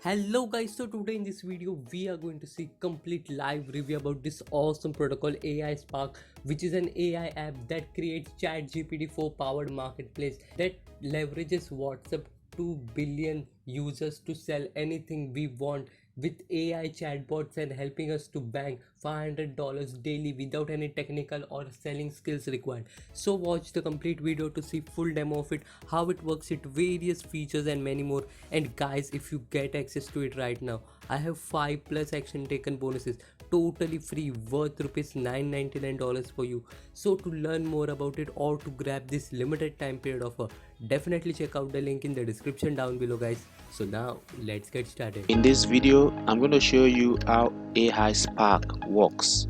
Hello guys, so today in this video we are going to see complete live review about this awesome protocol AI Spark, which is an AI app that creates ChatGPT-4 powered marketplace that leverages WhatsApp 2 billion users to sell anything we want with AI chatbots and helping us to bank $500 daily without any technical or selling skills required. So watch the complete video to see full demo of it, how it works, its various features and many more. And guys, if you get access to it right now, I have 5 plus action taken bonuses totally free worth rupees $999 for you. So to learn more about it or to grab this limited time period offer, definitely check out the link in the description down below guys. So now let's get started. In this video, I'm going to show you how AI Spark works.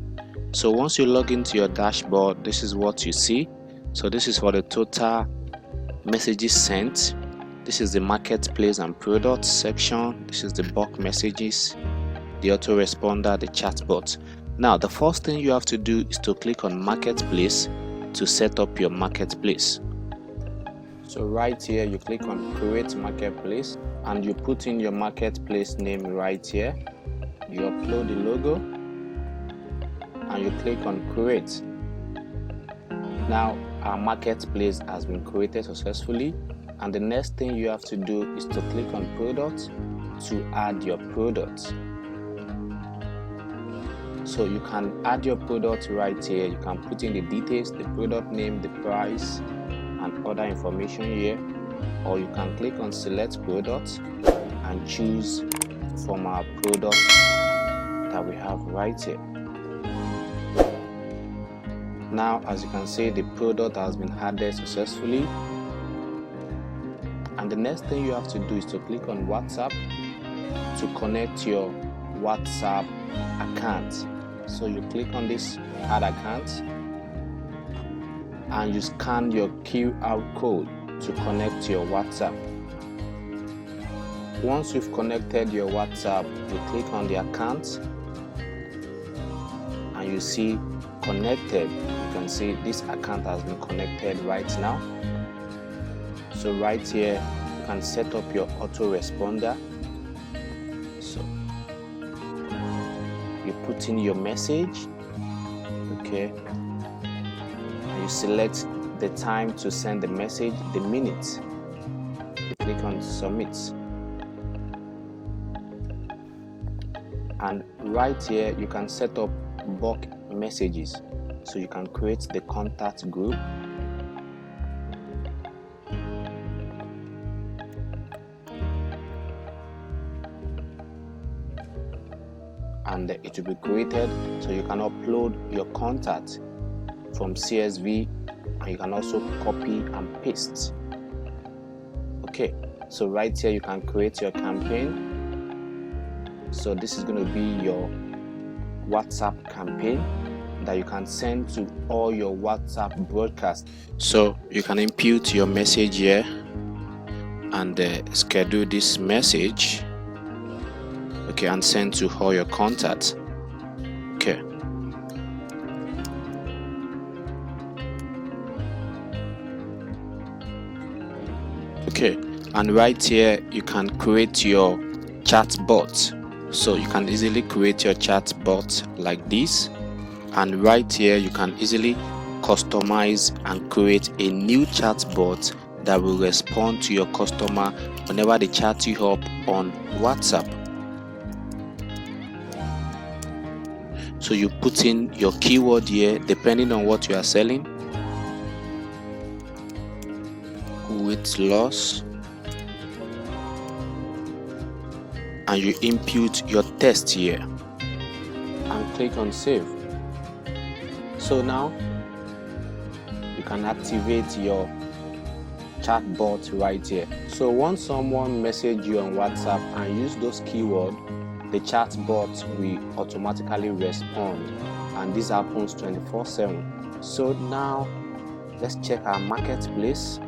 So once you log into your dashboard, this is what you see. So this is for the total messages sent. This is the marketplace and products section. This is the bulk messages, the autoresponder, the chatbot. Now the first thing you have to do is to click on marketplace to set up your marketplace. So right here you click on create marketplace and you put in your marketplace name right here. You upload the logo and you click on create. Now our marketplace has been created successfully, and the next thing you have to do is to click on products to add your products. So you can add your product right here. You can put in the details, the product name, the price and other information here, or you can click on select products and choose from our product that we have right here. Now as you can see, the product has been added successfully, and the next thing you have to do is to click on WhatsApp to connect your WhatsApp account. So you click on this add account and you scan your QR code to connect to your WhatsApp. Once you've connected your WhatsApp, you click on the account and you see connected. You can see this account has been connected right now. So right here you can set up your autoresponder. So you put in your message, okay, and you select the time to send the message, the minute. You click on submit, and right here you can set up bulk messages. So you can create the contact group, and it will be created. So you can upload your contact from CSV, and you can also copy and paste. Okay, so right here you can create your campaign. So this is going to be your WhatsApp campaign that you can send to all your WhatsApp broadcasts. So you can input your message here and schedule this message, okay, and send to all your contacts. Okay, okay, and right here you can create your chat bot. So you can easily create your chat bot like this, and right here you can easily customize and create a new chat bot that will respond to your customer whenever they chat you up on WhatsApp. So you put in your keyword here depending on what you are selling: weight loss, and you input your text here and click on save. So now you can activate your chatbot right here. So once someone message you on WhatsApp and use those keywords, the chatbot will automatically respond, and this happens 24/7. So now let's check our marketplace.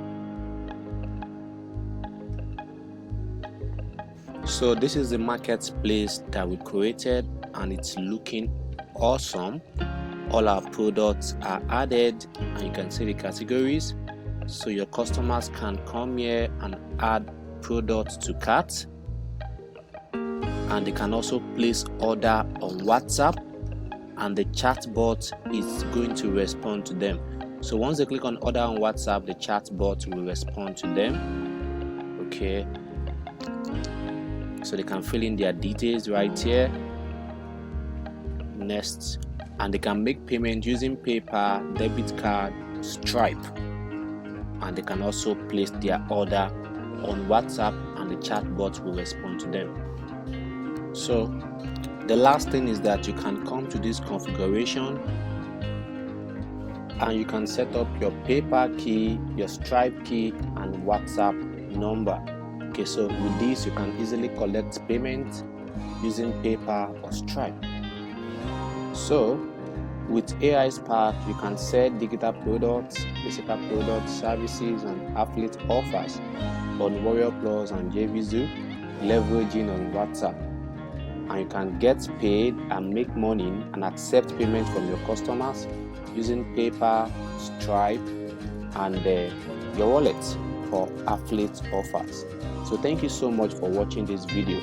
So this is the marketplace that we created, and it's looking awesome. All our products are added, and you can see the categories. So your customers can come here and add products to cart. and they can also place order on WhatsApp, and the chatbot is going to respond to them. So once they click on order on WhatsApp, the chatbot will respond to them. Okay, so they can fill in their details right here. Next, and they can make payment using PayPal, debit card, Stripe, and they can also place their order on WhatsApp, and the chatbot will respond to them. So the last thing is that you can come to this configuration and you can set up your PayPal key, your Stripe key, and WhatsApp number. Okay, so with this you can easily collect payment using PayPal or Stripe. So with AI Spark, you can sell digital products, physical products, services, and affiliate offers on Warrior Plus and JVZoo, leveraging on WhatsApp. And you can get paid and make money and accept payment from your customers using PayPal, Stripe, and your wallet for affiliate offers. So thank you so much for watching this video.